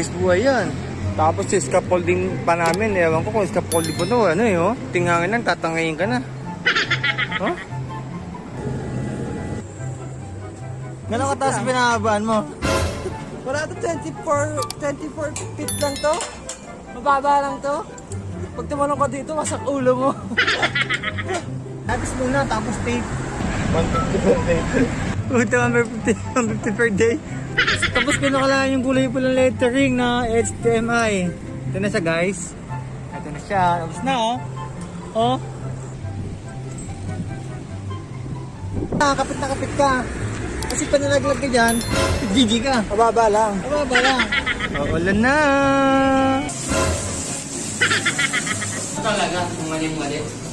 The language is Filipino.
Service buhay yan. Tapos yung scaffolding pa namin, ewan ko kung scaffolding po to, ano yun, tingangin lang, tatangayin ka na. Huh? Gano'ng kataas pinahabaan mo? Wala to, 24 feet lang to. Mababa lang to. Pag tumalong ka dito, masak ulo mo. Tapos muna, tapos tape. 150 per day. Puta, 150 per day. Tapos pinakalaan yung kulay pulang lettering na HDMI. Ito na siya, guys. Ito na siya. Tapos na, oh. Oh. Kapit na kapit ka. Kasi panalaglag ka dyan, GG ka. Mababa lang. Mababa lang. Ulan na. Talaga, kung mali-mali.